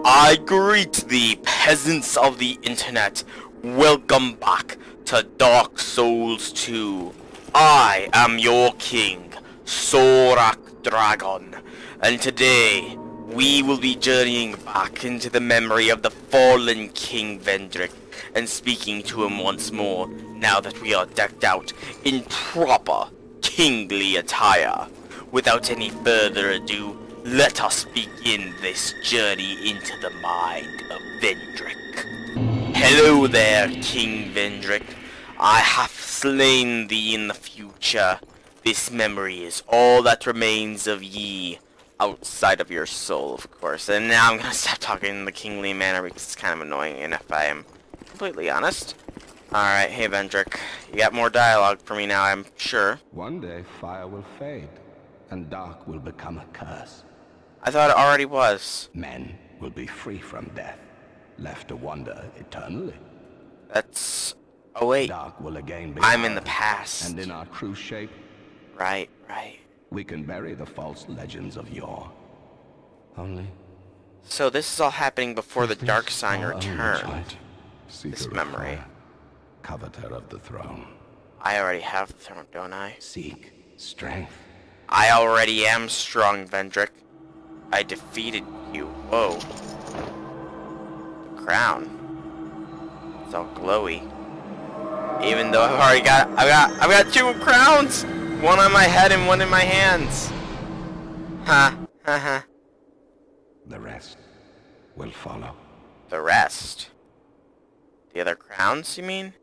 I greet thee, peasants of the internet. Welcome back to Dark Souls 2. I am your king, Sorak Dragon, and today we will be journeying back into the memory of the fallen King Vendrick and speaking to him once more, now that we are decked out in proper kingly attire. Without any further ado, let us begin this journey into the mind of Vendrick. Hello there, King Vendrick. I have slain thee in the future. This memory is all that remains of ye, outside of your soul, of course. And now I'm gonna stop talking in the kingly manner because it's kind of annoying, and if I am completely honest. Alright, hey Vendrick, you got more dialogue for me now, I'm sure. One day fire will fade, and dark will become a curse. I thought it already was. Men will be free from death, left to wander eternally. That's... oh wait, Dark will again be I'm in the past. And in our true shape, right. we can bury the false legends of yore. Only... so this is all happening before the dark sign returned. Seeker This of memory. fire, coveter of the throne. I already have the throne, don't I? Seek strength. I already am strong, Vendrick. I defeated you. Whoa. The crown. It's all glowy. Even though I've already I've got two crowns! One on my head and one in my hands. Ha. The rest will follow. The rest? The other crowns, you mean?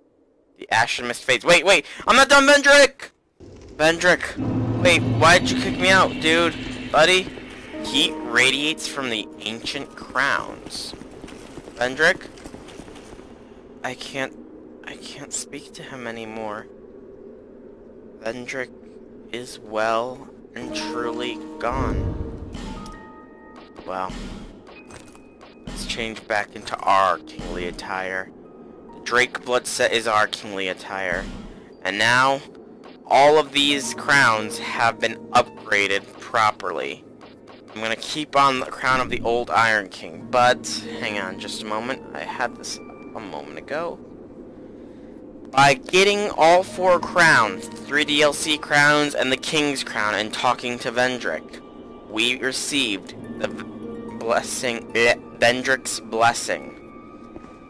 The Ashen Mist fades. Wait! I'm not done, Vendrick! Vendrick! Wait, why'd you kick me out, dude? Buddy? Heat radiates from the ancient crowns. Vendrick? I can't speak to him anymore. Vendrick is well and truly gone. Well, let's change back into our kingly attire. The Drake blood set is our kingly attire. And now, all of these crowns have been upgraded properly. I'm gonna keep on the crown of the old Iron King, but hang on just a moment. I had this a moment ago. By getting all 4 crowns, 3 DLC crowns and the King's crown, and talking to Vendrick, we received the blessing, Vendrick's blessing.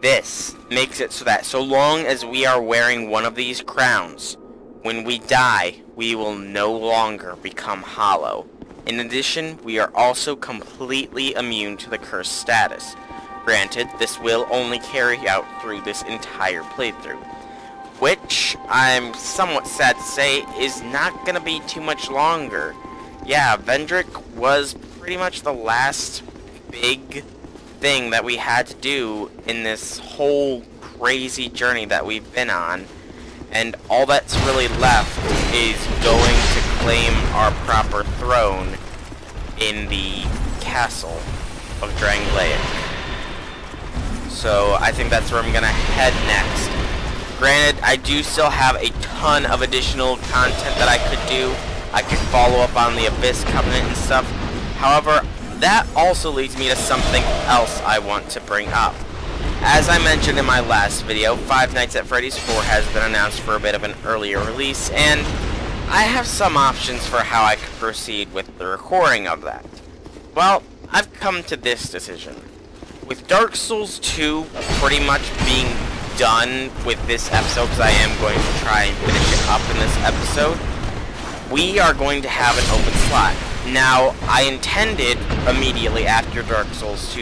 This makes it so that so long as we are wearing one of these crowns, when we die, we will no longer become hollow. In addition, we are also completely immune to the cursed status. Granted, this will only carry out through this entire playthrough, which, I'm somewhat sad to say, is not gonna be too much longer. Yeah, Vendrick was pretty much the last big thing that we had to do in this whole crazy journey that we've been on. And all that's really left is going to claim our proper throne in the castle of Drangleic. So I think that's where I'm gonna head next. Granted, I do still have a ton of additional content that I could do. I could follow up on the Abyss Covenant and stuff. However, that also leads me to something else I want to bring up. As I mentioned in my last video, Five Nights at Freddy's 4 has been announced for a bit of an earlier release, and I have some options for how I could proceed with the recording of that. Well, I've come to this decision. With Dark Souls 2 pretty much being done with this episode, because I am going to try and finish it up in this episode, we are going to have an open slot. Now, I intended immediately after Dark Souls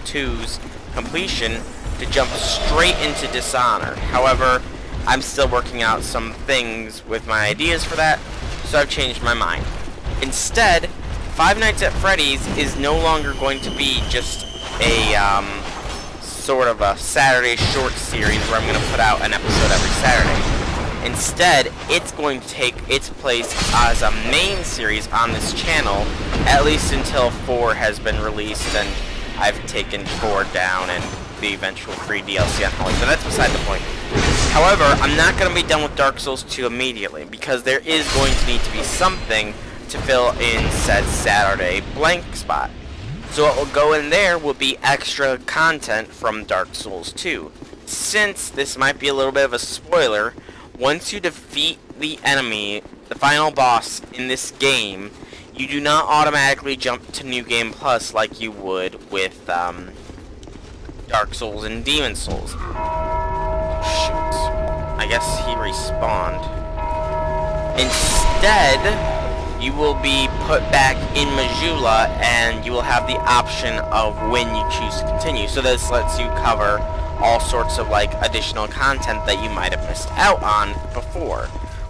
2's completion to jump straight into Dishonor. However, I'm still working out some things with my ideas for that, so I've changed my mind. Instead, Five Nights at Freddy's is no longer going to be just a sort of a Saturday short series where I'm going to put out an episode every Saturday. Instead, it's going to take its place as a main series on this channel, at least until 4 has been released and I've taken 4 down and the eventual free DLC on Halloween, but that's beside the point. However, I'm not going to be done with Dark Souls 2 immediately, because there is going to need to be something to fill in said Saturday blank spot. So what will go in there will be extra content from Dark Souls 2. Since this might be a little bit of a spoiler, once you defeat the enemy, the final boss in this game, you do not automatically jump to New Game Plus like you would with Dark Souls and Demon Souls. Shoot. I guess he respawned. Instead, you will be put back in Majula, and you will have the option of when you choose to continue. So this lets you cover all sorts of like additional content that you might have missed out on before,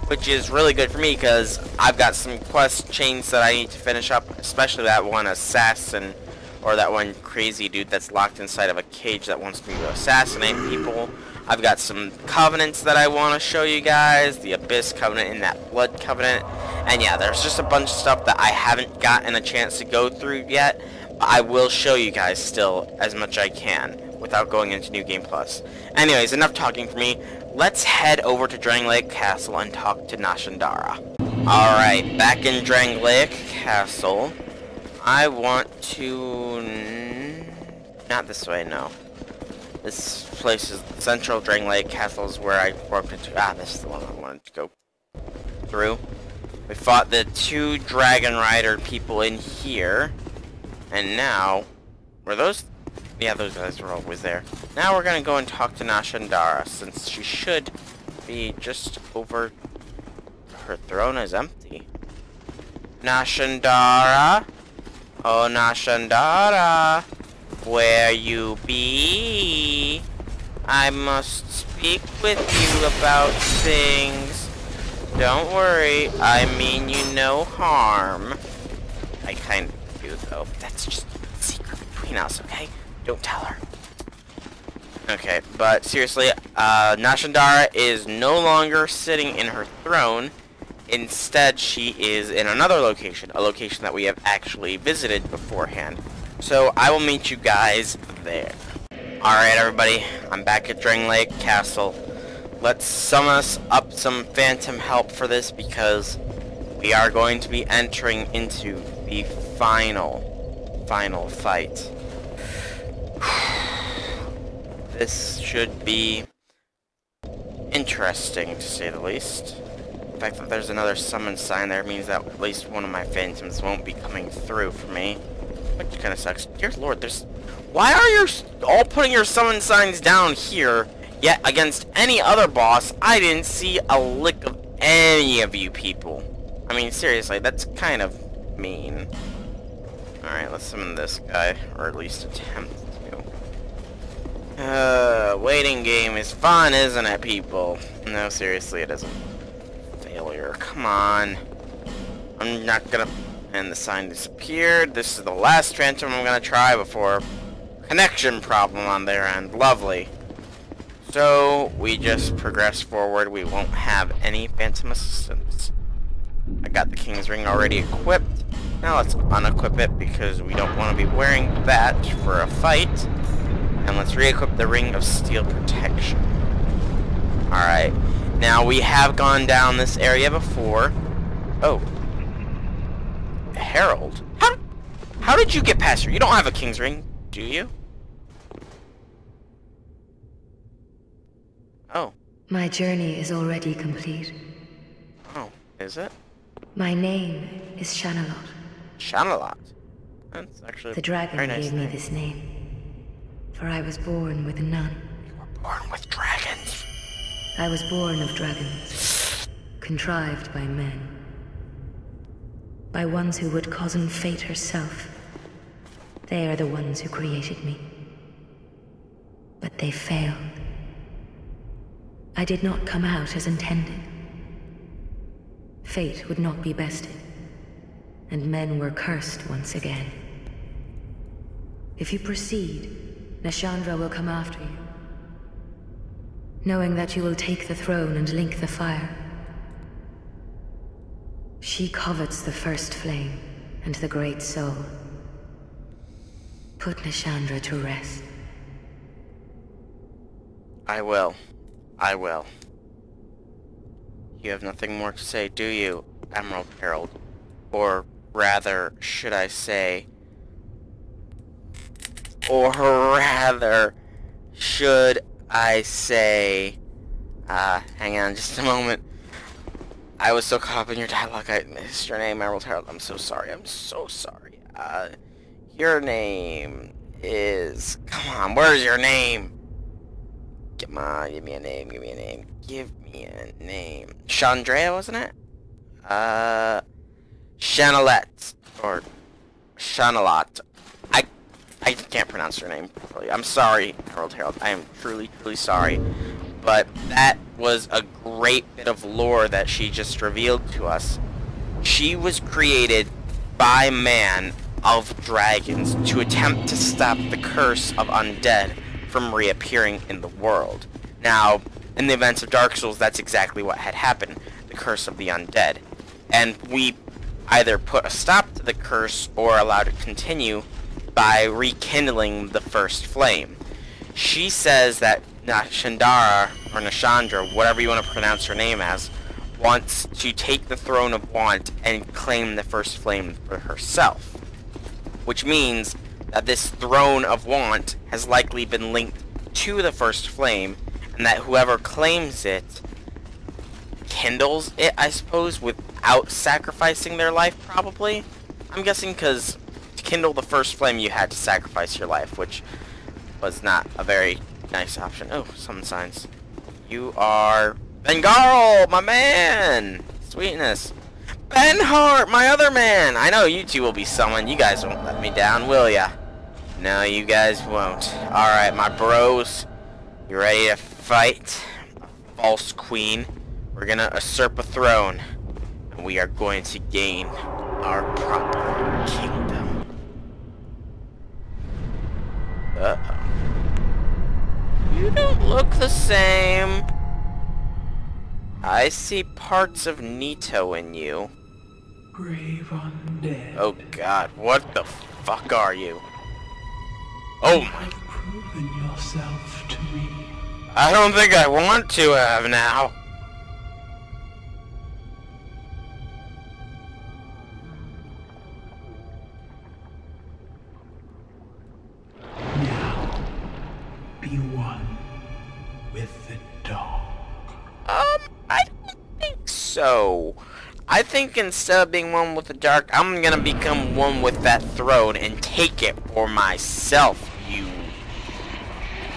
which is really good for me because I've got some quest chains that I need to finish up, especially that one assassin, or that one crazy dude that's locked inside of a cage that wants me to assassinate people. I've got some covenants that I want to show you guys, the Abyss Covenant and that Blood Covenant, and yeah, there's just a bunch of stuff that I haven't gotten a chance to go through yet, but I will show you guys still as much as I can without going into New Game Plus. Anyways, enough talking for me. Let's head over to Drangleic Castle and talk to Nashandara. Alright, back in Drangleic Castle. I want to... not this way, no. This place is Central Drangleic Castle is where I warped into. This is the one I wanted to go through. We fought the 2 Dragon Rider people in here. And now... were those... yeah, those guys were always there. Now we're gonna go and talk to Nashandara, since she should be just over... her throne is empty. Nashandara? Oh, Nashandara, where you be? I must speak with you about things. Don't worry, I mean you no harm. I kind of do, though. That's just a secret between us, okay? Don't tell her. Okay, but seriously, Nashandara is no longer sitting in her throne. Instead, she is in another location, a location that we have actually visited beforehand. So I will meet you guys there. Alright everybody, I'm back at Drangleic Castle. Let's summon us up some phantom help for this, because we are going to be entering into the final fight. This should be interesting, to say the least. The fact that there's another summon sign there means that at least one of my phantoms won't be coming through for me, which kind of sucks. Dear Lord, there's... why are you all putting your summon signs down here, yet against any other boss, I didn't see a lick of any of you people? I mean, seriously, that's kind of mean. Alright, let's summon this guy, or at least attempt to. Waiting game is fun, isn't it, people? No, seriously, it isn't. Failure, come on. I'm not gonna... and the sign disappeared. This is the last phantom I'm gonna try before connection problem on their end. Lovely. So we just progress forward. We won't have any phantom assistance. I got the King's Ring already equipped. Now let's unequip it because we don't want to be wearing that for a fight. And let's re-equip the Ring of Steel Protection. Alright. Now we have gone down this area before. Oh. Herald? How did you get past here? You don't have a King's Ring, do you? Oh. My journey is already complete. Oh, is it? My name is Shanalot. Shanalot? That's actually the dragon very nice gave me this name, for I was born with none. You were born with dragons. I was born of dragons, contrived by men. By ones who would cozen fate herself. They are the ones who created me. But they failed. I did not come out as intended. Fate would not be bested, and men were cursed once again. If you proceed, Nashandara will come after you, knowing that you will take the throne and link the fire. She covets the first flame and the great soul. Put Nashandara to rest. I will. I will. You have nothing more to say, do you, Emerald Herald? Or rather, should I say, Or rather, should I say... hang on just a moment. I was so caught up in your dialogue, I missed your name, Emerald Herald. I'm so sorry, I'm so sorry. Your name is... Come on, where's your name? Come on, give me a name, give me a name. Give me a name. Chandrea, wasn't it? Chanelette. Or... Chanelot. I can't pronounce her name properly. I'm sorry, Emerald Herald. I am truly, truly sorry. But that was a great bit of lore that she just revealed to us. She was created by man of dragons to attempt to stop the curse of undead from reappearing in the world. Now, in the events of Dark Souls, that's exactly what had happened. The curse of the undead. And we either put a stop to the curse or allowed it to continue by rekindling the first flame. She says that Nashandara, or Nashandra, whatever you want to pronounce her name as, wants to take the throne of want and claim the first flame for herself. Which means that this throne of want has likely been linked to the first flame, and that whoever claims it kindles it, I suppose, without sacrificing their life, probably. I'm guessing because to kindle the first flame you had to sacrifice your life, which was not a very nice option. Oh, summon signs. You are... Bengarl, my man! Sweetness. Benhart, my other man! I know you two will be summoned. You guys won't let me down, will ya? No, you guys won't. Alright, my bros. You ready to fight? A false queen. We're gonna usurp a throne. And we are going to gain our proper kingdom. Uh-oh. You don't look the same. I see parts of Nito in you. Brave undead. Oh god, what the fuck are you? Oh my... You've proven yourself to me. I don't think I want to have now. Now, be one with the dog. I don't think so. I think instead of being one with the dark, I'm gonna become one with that throne and take it for myself, you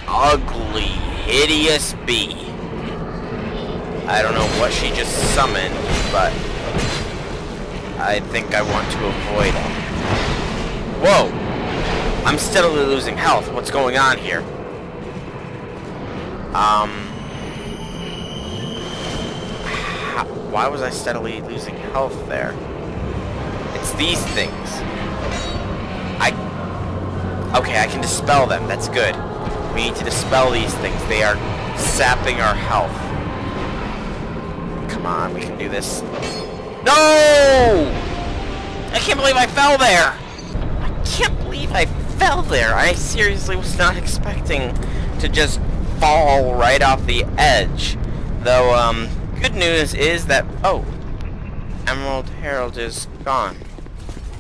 ugly, hideous bee. I don't know what she just summoned, but I think I want to avoid it. Whoa! I'm steadily losing health. What's going on here? Why was I steadily losing health there? It's these things. Okay, I can dispel them. That's good. We need to dispel these things. They are sapping our health. Come on, we can do this. No! I can't believe I fell there! I can't believe I fell there! I seriously was not expecting to just fall right off the edge. Though, good news is that... Oh. Emerald Herald is gone.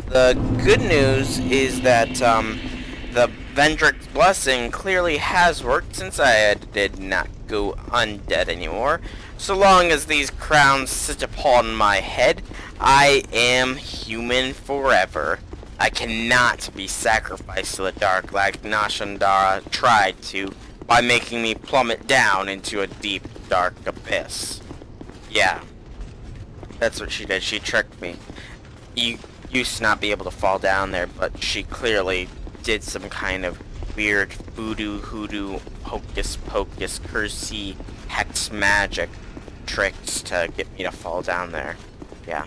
The good news is that, the Vendrick's blessing clearly has worked since I did not go undead anymore. So long as these crowns sit upon my head, I am human forever. I cannot be sacrificed to the dark like Nashandara tried to by making me plummet down into a deep, dark abyss. Yeah, that's what she did. She tricked me. You used to not be able to fall down there, but she clearly did some kind of weird voodoo, hoodoo, hocus pocus, cursey, hex magic tricks to get me to fall down there. Yeah,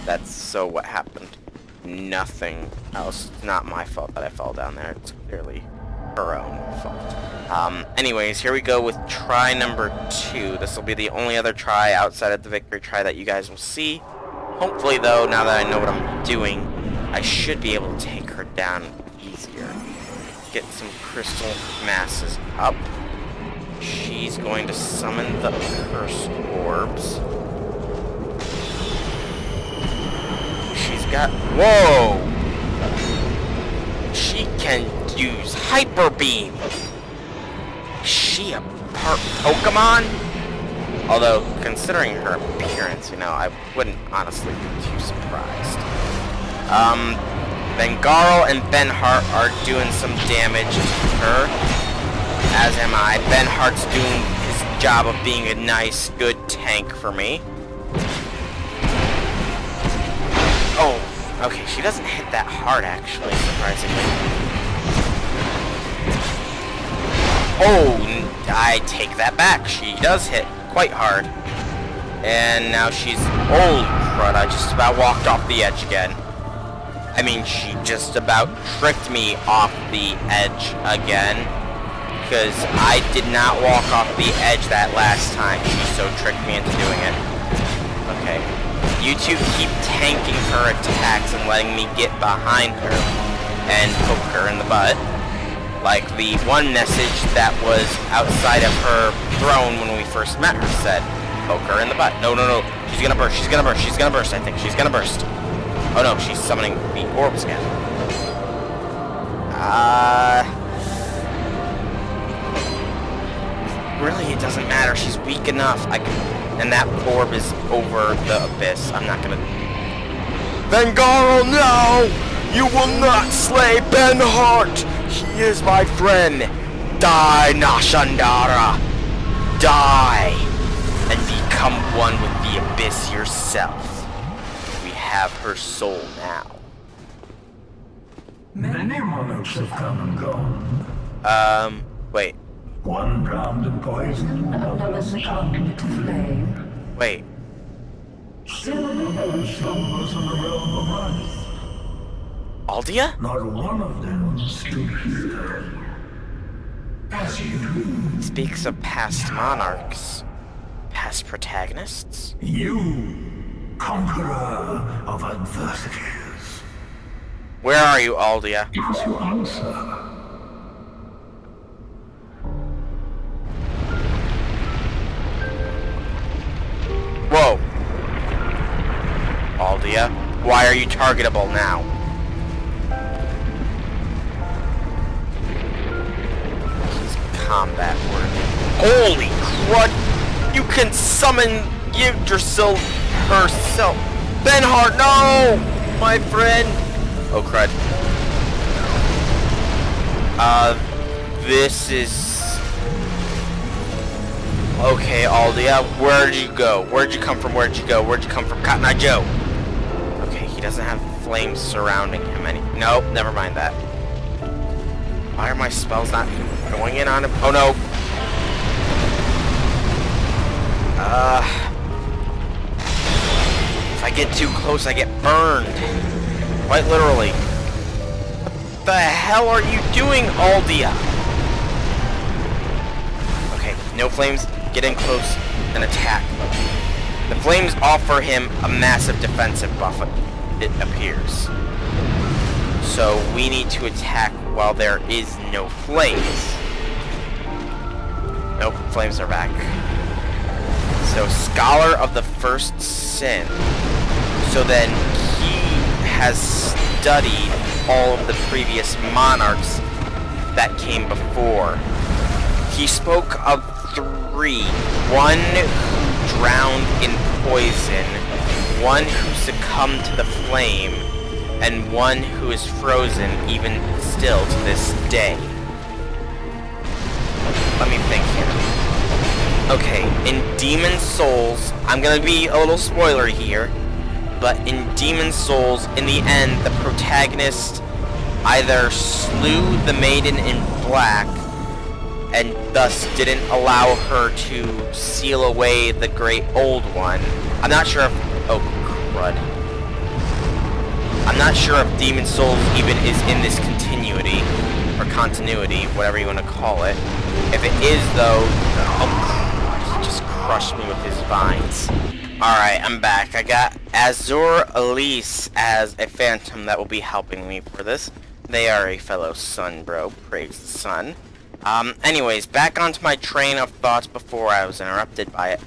that's so what happened. Nothing else. It's not my fault that I fell down there. It's clearly her own fault. Anyways, here we go with try number 2. This will be the only other try outside of the victory try that you guys will see. Hopefully, though, now that I know what I'm doing, I should be able to take her down easier. Get some crystal masses up. She's going to summon the curse orbs. She's got... Whoa! She can use Hyper Beam. Is she a part Pokemon? Although, considering her appearance, you know, I wouldn't honestly be too surprised. Bengarl and Benhart are doing some damage to her, as am I. Benhart's doing his job of being a nice, good tank for me. Oh, okay, she doesn't hit that hard, actually, surprisingly. Oh, I take that back. She does hit quite hard. And now she's... Oh, crud, I just about walked off the edge again. I mean, she just about tricked me off the edge again. Because I did not walk off the edge that last time. She so tricked me into doing it. Okay. You two keep tanking her attacks and letting me get behind her and poke her in the butt. Like the one message that was outside of her throne when we first met her said, poke her in the butt. No, no, no. She's gonna burst. She's gonna burst. She's gonna burst, I think. She's gonna burst. Oh no, she's summoning the orbs again. Really, it doesn't matter. She's weak enough. And that orb is over the abyss. I'm not gonna... Vengarl, no! You will not slay Benhart! He is my friend! Die, Nashandara! Die! And become one with the abyss yourself. We have her soul now. Many monarchs have come and gone. Wait. One drowned in poison, another succumbed to flame. Wait. Still another slumbers in the realm of ice. Aldia? Not one of them stood here. As you do. Speaks of past monarchs. Past protagonists? You, conqueror of adversities. Where are you, Aldia? Give us your answer. Whoa. Aldia, why are you targetable now? He's combat worthy. Holy crud! You can summon yourself herself. Benhart, no! My friend! Oh crud. This is... Okay, Aldia, where'd you go? Where'd you come from? Where'd you go? Where'd you come from? Cotton Eye Joe! Okay, he doesn't have flames surrounding him Nope, never mind that. Why are my spells not going in on him? Oh no! If I get too close, I get burned. Quite literally. What the hell are you doing, Aldia? Okay, no flames. Get in close and attack. The flames offer him a massive defensive buff, it appears. So we need to attack while there is no flames. Nope, flames are back. So Scholar of the First Sin. So then he has studied all of the previous monarchs that came before. He spoke of 3. One who drowned in poison, one who succumbed to the flame, and one who is frozen even still to this day. Let me think here. Okay, in Demon Souls, I'm gonna be a little spoiler here, but in Demon Souls, in the end, the protagonist either slew the Maiden in Black and thus didn't allow her to seal away the Great Old One. I'm not sure if... Oh, crud. I'm not sure if Demon Souls even is in this continuity, or continuity, whatever you want to call it. If it is, though... Oh, crud, he just crushed me with his vines. Alright, I'm back. I got Azure Elise as a phantom that will be helping me for this. They are a fellow sun bro, praise the sun. Anyways, back onto my train of thoughts before I was interrupted by it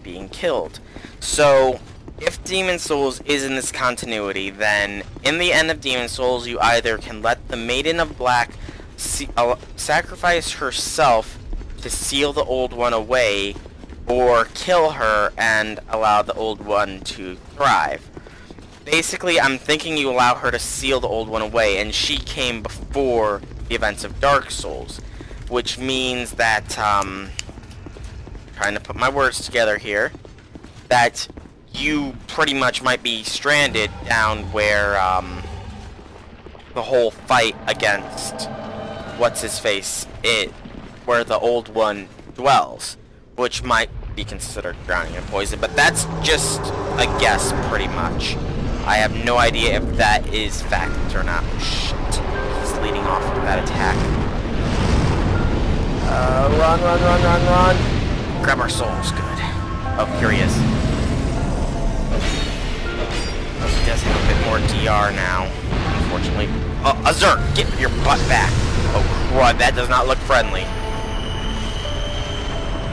being killed. So, if Demon Souls is in this continuity, then in the end of Demon Souls, you either can let the Maiden of Black sacrifice herself to seal the old one away, or kill her and allow the old one to thrive. Basically, I'm thinking you allow her to seal the old one away, and she came before the events of Dark Souls, which means that, trying to put my words together here, that you pretty much might be stranded down where, the whole fight against what's-his-face, where the old one dwells, which might be considered drowning in poison, but that's just a guess, pretty much. I have no idea if that is fact or not. Shit. He's leading off with that attack. Run, run, run, run, run! Grab our souls, good. Oh, here he is. He does have a bit more DR now, unfortunately. Oh, Azur, get your butt back! Oh, crud, that does not look friendly.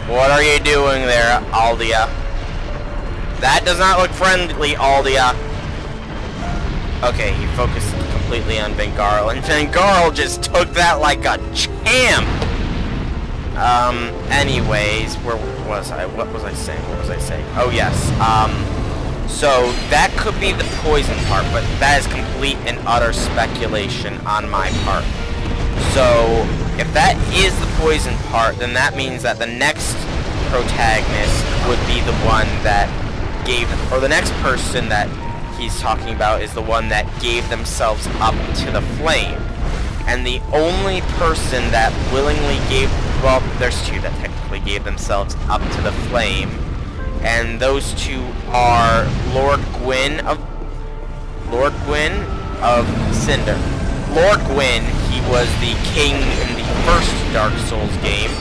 What are you doing there, Aldia? That does not look friendly, Aldia. Okay, he focused completely on Vengarl, and Vengarl just took that like a champ! Anyways, where was I? What was I saying? Oh, yes, so that could be the poison part, but that is complete and utter speculation on my part. So, if that is the poison part, then that means that the next protagonist would be the one that gave, or the next person that he's talking about is the one that gave themselves up to the flame. And the only person that willingly gave, well, there's two that technically gave themselves up to the flame, and those two are Lord Gwyn of Cinder. Lord Gwyn, he was the king in the first Dark Souls game.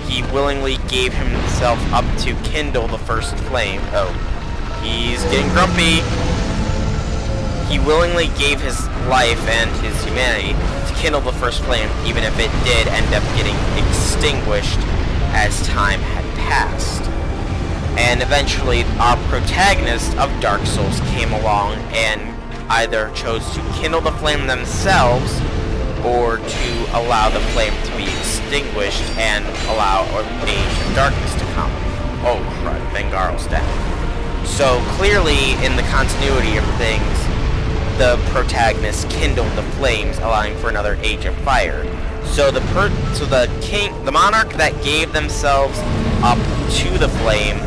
He willingly gave himself up to kindle the first flame. Oh, he's getting grumpy. He willingly gave his life and his humanity to kindle the first flame, even if it did end up getting extinguished as time had passed. And eventually, our protagonist of Dark Souls came along and either chose to kindle the flame themselves, or to allow the flame to be extinguished and allow an age of darkness to come. Oh crud, Vengarl's dead. So clearly, in the continuity of things, the protagonist kindled the flames, allowing for another age of fire. So the monarch that gave themselves up to the flame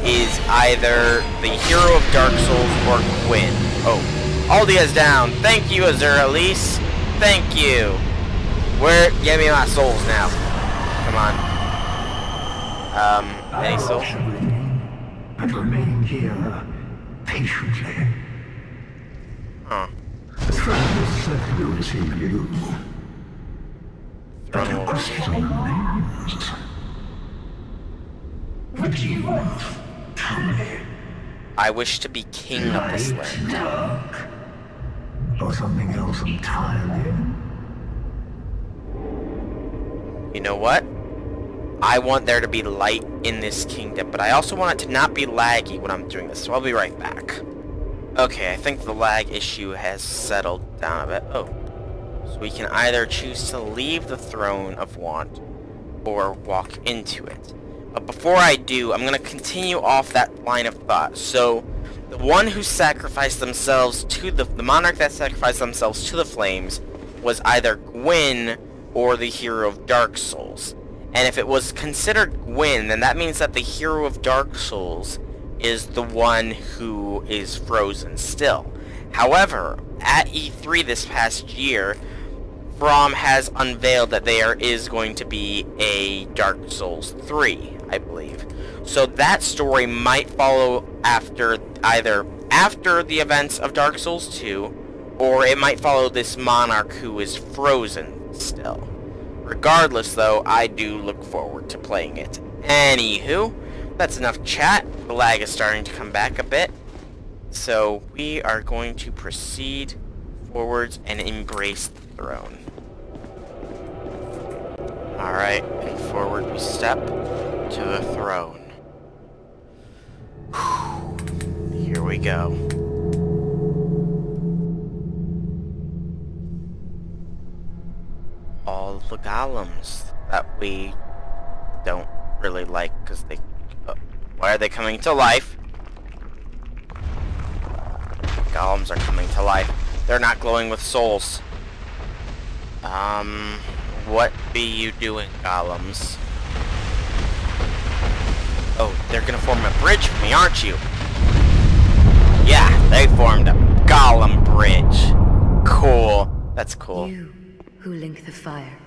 is either the hero of Dark Souls or Gwyn. Oh, Aldia's down. Thank you, Azur Elise. Thank you. Give me my souls now. Come on. Any souls? And remain here patiently. Huh. Throne is security you. But the question remains. What do you want? Tell me. I wish to be king of this land. Dark. Or something else entirely. You know what? I want there to be light in this kingdom, but I also want it to not be laggy when I'm doing this, so I'll be right back. Okay, I think the lag issue has settled down a bit. Oh. So we can either choose to leave the Throne of Want, or walk into it. But before I do, I'm going to continue off that line of thought. So, the one who sacrificed themselves to the monarch that sacrificed themselves to the flames was either Gwyn or the hero of Dark Souls. And if it was considered Gwyn, then that means that the hero of Dark Souls is the one who is frozen still. However, at E3 this past year, From has unveiled that there is going to be a Dark Souls 3, I believe. So that story might follow either after the events of Dark Souls 2, or it might follow this monarch who is frozen still. Regardless, though, I do look forward to playing it. Anywho, that's enough chat. The lag is starting to come back a bit. So we are going to proceed forwards and embrace the throne. Alright, and forward we step to the throne. Whew. Here we go. All the golems that we don't really like, because they... why are they coming to life? Golems are coming to life. They're not glowing with souls. What be you doing, golems? Oh, they're gonna form a bridge for me, aren't you? Yeah, they formed a golem bridge. Cool. That's cool. You who link the fire.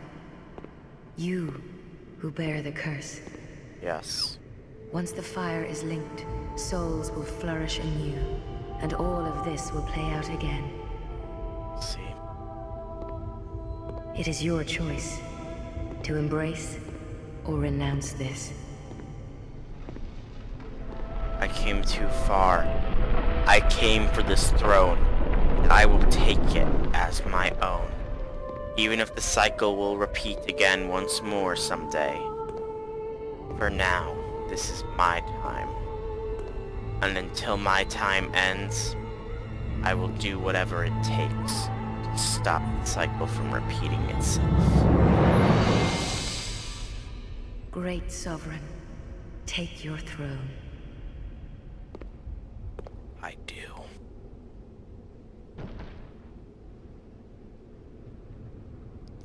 You who bear the curse. Yes. Once the fire is linked, souls will flourish anew, and all of this will play out again. See. It is your choice to embrace or renounce this. I came too far. I came for this throne, and I will take it as my own. Even if the cycle will repeat again once more someday. For now, this is my time. And until my time ends, I will do whatever it takes to stop the cycle from repeating itself. Great Sovereign, take your throne. I do.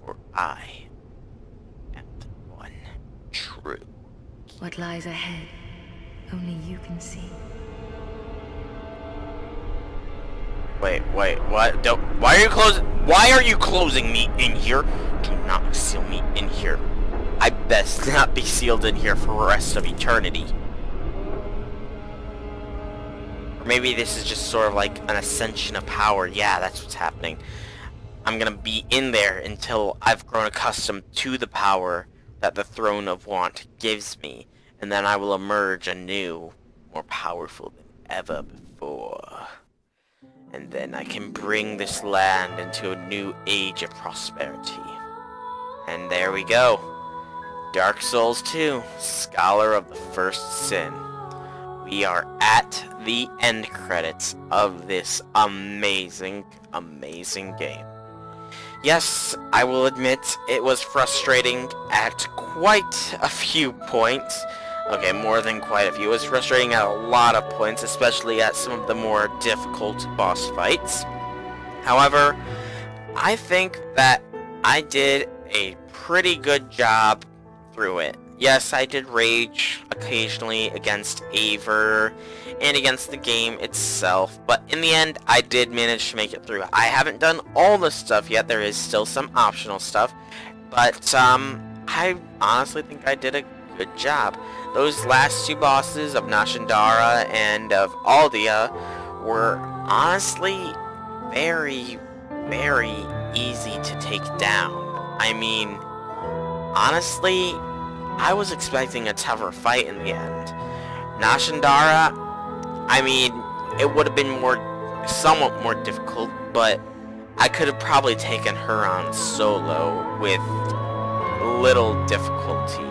For I am the one true. What lies ahead, only you can see. Wait, what? Why are you closing me in here? Do not seal me in here. I best not be sealed in here for the rest of eternity. Or maybe this is just sort of like an ascension of power. Yeah, that's what's happening. I'm gonna be in there until I've grown accustomed to the power that the Throne of Want gives me, and then I will emerge anew, more powerful than ever before. And then I can bring this land into a new age of prosperity. And there we go. Dark Souls 2, Scholar of the First Sin. We are at the end credits of this amazing, amazing game. Yes, I will admit it was frustrating at quite a few points. Okay, more than quite a few. It was frustrating at a lot of points, especially at some of the more difficult boss fights. However, I think that I did a pretty good job through it. Yes, I did rage occasionally against Aver and against the game itself, but in the end, I did manage to make it through. I haven't done all the stuff yet. There is still some optional stuff, but I honestly think I did a good job. Those last two bosses of Nashandara and of Aldia were honestly very, very easy to take down. I mean, honestly, I was expecting a tougher fight in the end. Nashandara, I mean, it would have been somewhat more difficult, but I could have probably taken her on solo with little difficulty.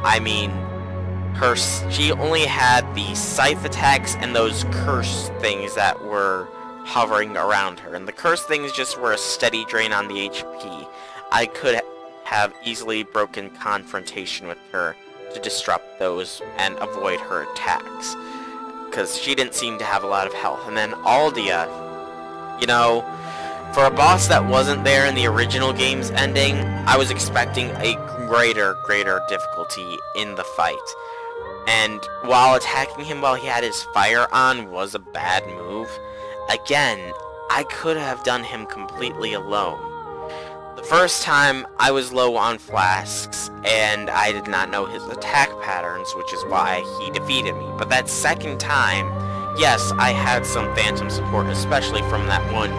I mean, she only had the scythe attacks and those curse things that were hovering around her, and the curse things just were a steady drain on the HP. I could have easily broken confrontation with her to disrupt those and avoid her attacks, because she didn't seem to have a lot of health. And then Aldia, you know, for a boss that wasn't there in the original game's ending, I was expecting a greater difficulty in the fight. And while attacking him while he had his fire on was a bad move, again, I could have done him completely alone. The first time, I was low on flasks, and I did not know his attack patterns, which is why he defeated me. But that second time, yes, I had some phantom support, especially from that one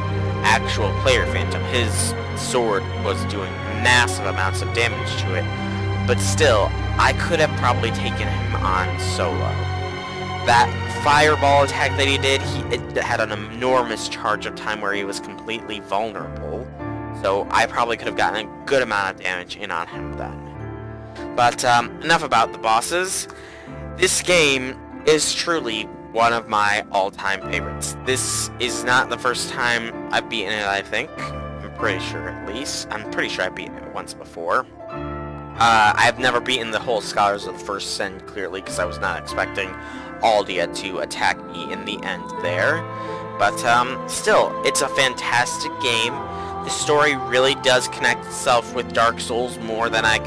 actual player phantom. His sword was doing massive amounts of damage to it, but still, I could have probably taken him on solo. That fireball attack that he did, it had an enormous charge of time where he was completely vulnerable, so I probably could have gotten a good amount of damage in on him then. But enough about the bosses. This game is truly one of my all-time favorites. This is not the first time I've beaten it, I think. I'm Pretty sure, at least. I'm pretty sure I beat it once before. I've never beaten the whole Scholars of the First Sin, clearly, because I was not expecting Aldia to attack me in the end there. But, still, it's a fantastic game. The story really does connect itself with Dark Souls more than I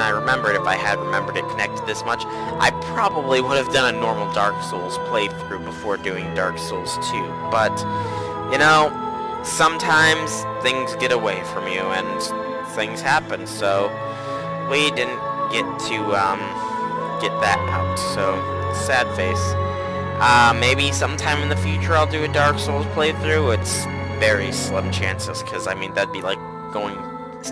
remembered. If I had remembered it connected this much, I probably would have done a normal Dark Souls playthrough before doing Dark Souls 2. But, you know, sometimes things get away from you and things happen, so we didn't get to get that out, so sad face. Maybe sometime in the future I'll do a Dark Souls playthrough. It's very slim chances, because I mean that'd be like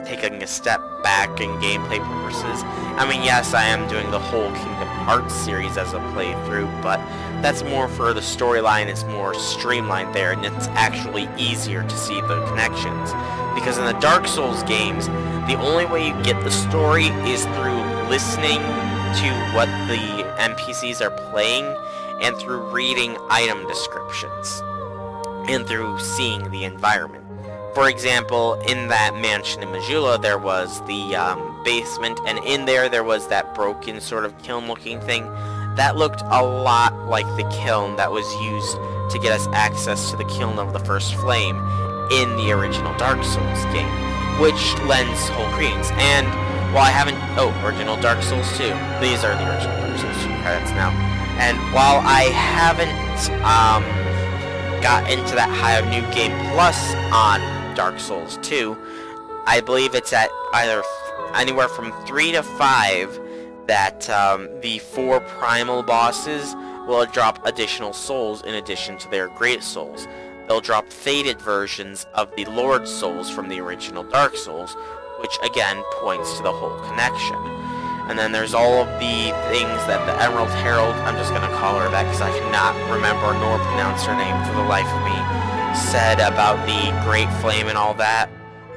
taking a step back in gameplay purposes. I mean, yes, I am doing the whole Kingdom Hearts series as a playthrough, but that's more for the storyline is more streamlined there, and it's actually easier to see the connections. Because in the Dark Souls games, the only way you get the story is through listening to what the NPCs are playing, and through reading item descriptions, and through seeing the environment. For example, in that mansion in Majula, there was the basement, and in there was that broken sort of kiln-looking thing. That looked a lot like the kiln that was used to get us access to the Kiln of the First Flame in the original Dark Souls game, which lends whole credence. And while I haven't... Oh, original Dark Souls 2. These are the original Dark Souls 2 credits now. And while I haven't got into that high of New Game Plus on Dark Souls 2, I believe it's at either anywhere from 3 to 5 that the 4 primal bosses will drop additional souls in addition to their great souls. They'll drop faded versions of the Lord Souls from the original Dark Souls, which again points to the whole connection. And then there's all of the things that the Emerald Herald, I'm just going to call her that because I cannot remember nor pronounce her name for the life of me, said about the Great Flame and all that.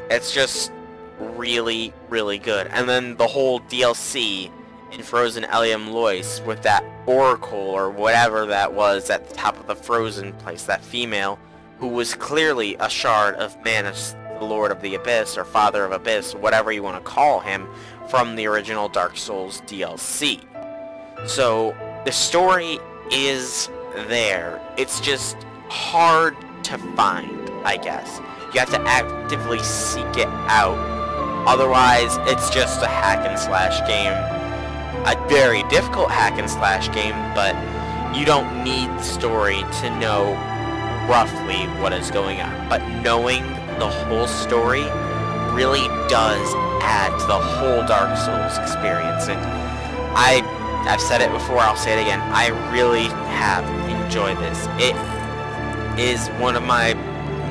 It's just really, really good. And then the whole DLC in Frozen Eliam Lois with that Oracle or whatever that was at the top of the Frozen place, that female, who was clearly a shard of Manus, the Lord of the Abyss, or Father of Abyss, whatever you want to call him, from the original Dark Souls DLC. So, the story is there. It's just hard to find, I guess. You have to actively seek it out. Otherwise, it's just a hack-and-slash game. A very difficult hack-and-slash game, but you don't need the story to know roughly what is going on. But knowing the whole story really does add to the whole Dark Souls experience. And I've said it before, I'll say it again, I really have enjoyed this. It is one of my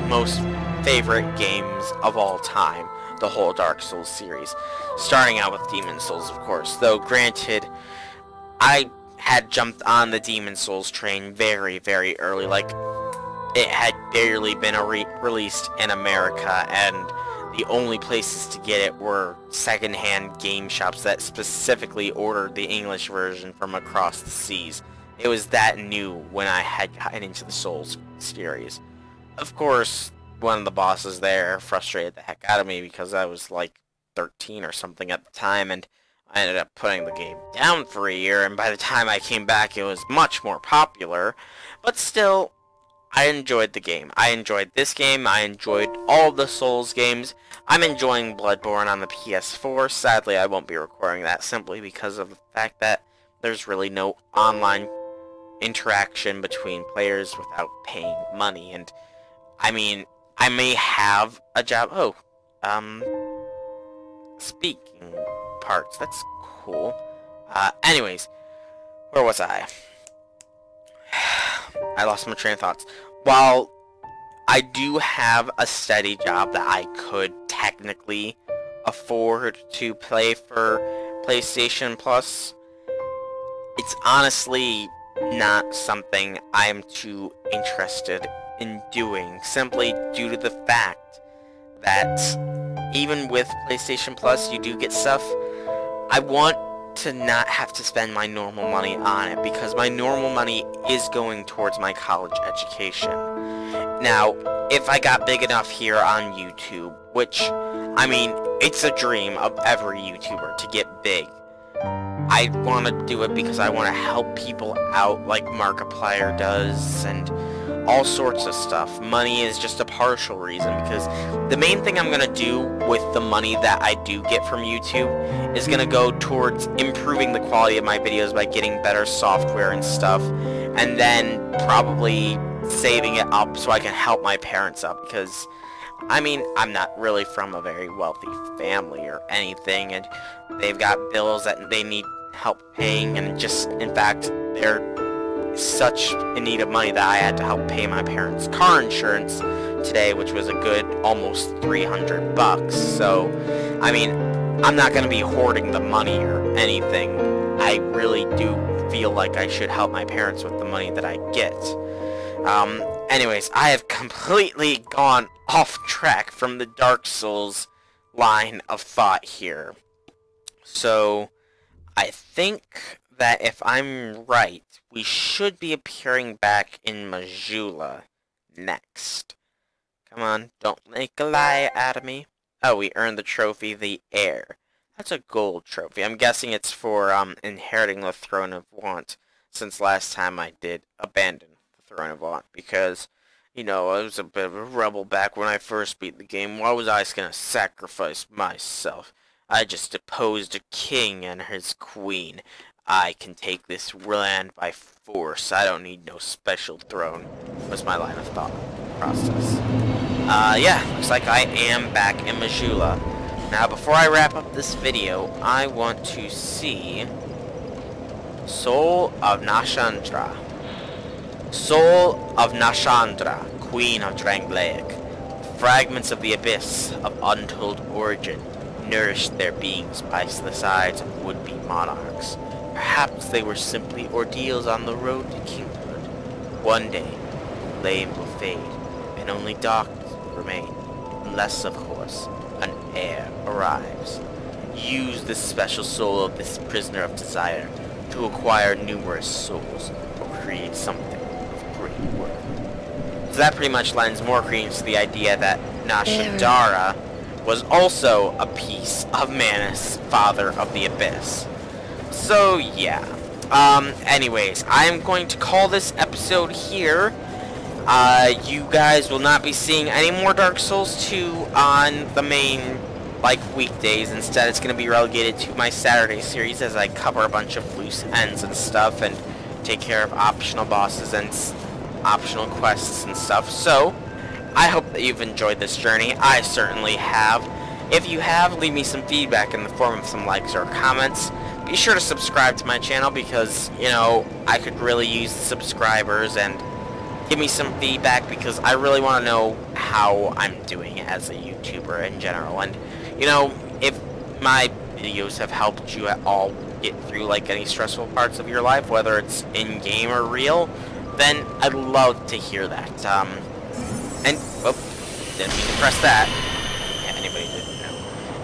most favorite games of all time, the whole Dark Souls series. Starting out with Demon Souls, of course, though granted, I had jumped on the Demon Souls train very, very early. Like, it had barely been released in America, and the only places to get it were secondhand game shops that specifically ordered the English version from across the seas. It was that new when I had gotten into the Souls series. Of course, one of the bosses there frustrated the heck out of me because I was like 13 or something at the time, and I ended up putting the game down for a year, and by the time I came back it was much more popular. But still, I enjoyed the game. I enjoyed this game. I enjoyed all the Souls games. I'm enjoying Bloodborne on the PS4. Sadly, I won't be recording that simply because of the fact that there's really no online interaction between players without paying money. And, I mean, I may have a job... Oh, speaking parts. That's cool. Anyways, where was I? I lost my train of thoughts. While I do have a steady job that I could technically afford to play for PlayStation Plus, it's honestly not something I'm too interested in doing, simply due to the fact that even with PlayStation Plus you do get stuff. I want to not have to spend my normal money on it, because my normal money is going towards my college education. Now, if I got big enough here on YouTube, which, I mean, it's a dream of every YouTuber to get big. I want to do it because I want to help people out like Markiplier does and all sorts of stuff. Money is just a partial reason, because the main thing I'm going to do with the money that I do get from YouTube is going to go towards improving the quality of my videos by getting better software and stuff, and then probably saving it up so I can help my parents out, because I mean, I'm not really from a very wealthy family or anything, and they've got bills that they need help paying, and just, in fact, they're such in need of money that I had to help pay my parents' car insurance today, which was a good almost $300. So, I mean, I'm not going to be hoarding the money or anything. I really do feel like I should help my parents with the money that I get. Anyways, I have completely gone off track from the Dark Souls line of thought here. So, I think that if I'm right, we should be appearing back in Majula next. Come on, don't make a lie out of me. Oh, we earned the trophy, the Heir. That's a gold trophy. I'm guessing it's for inheriting the Throne of Want, since last time I did abandon the Throne of Want, because, you know, I was a bit of a rebel back when I first beat the game. Why was I gonna sacrifice myself? I just deposed a king and his queen. I can take this land by force. I don't need no special throne. Was my line of thought process. Yeah, looks like I am back in Majula. Now, before I wrap up this video, I want to see Soul of Nashandara. Soul of Nashandara, Queen of Drangleic. Fragments of the abyss of untold origin nourished their beings by the sides of would-be monarchs. Perhaps they were simply ordeals on the road to kinghood. One day, the flame will fade, and only darkness will remain, unless, of course, an heir arrives. Use the special soul of this prisoner of desire to acquire numerous souls, or create something of great worth. So that pretty much lends more credence to the idea that Nashandara was also a piece of Manus, father of the Abyss. So, yeah. Anyways, I'm going to call this episode here. You guys will not be seeing any more Dark Souls 2 on the main, like, weekdays. Instead, it's going to be relegated to my Saturday series as I cover a bunch of loose ends and stuff and take care of optional bosses and optional quests and stuff. So, I hope that you've enjoyed this journey. I certainly have. If you have, leave me some feedback in the form of some likes or comments. Be sure to subscribe to my channel because, you know, I could really use the subscribers, and give me some feedback because I really want to know how I'm doing as a YouTuber in general. And, you know, if my videos have helped you at all get through, like, any stressful parts of your life, whether it's in-game or real, then I'd love to hear that. And, oh, didn't mean to press that. Yeah, anybody didn't know.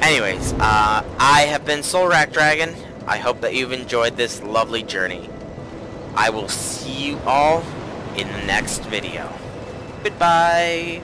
Anyways, I have been Soulrack Dragon. I hope that you've enjoyed this lovely journey. I will see you all in the next video. Goodbye!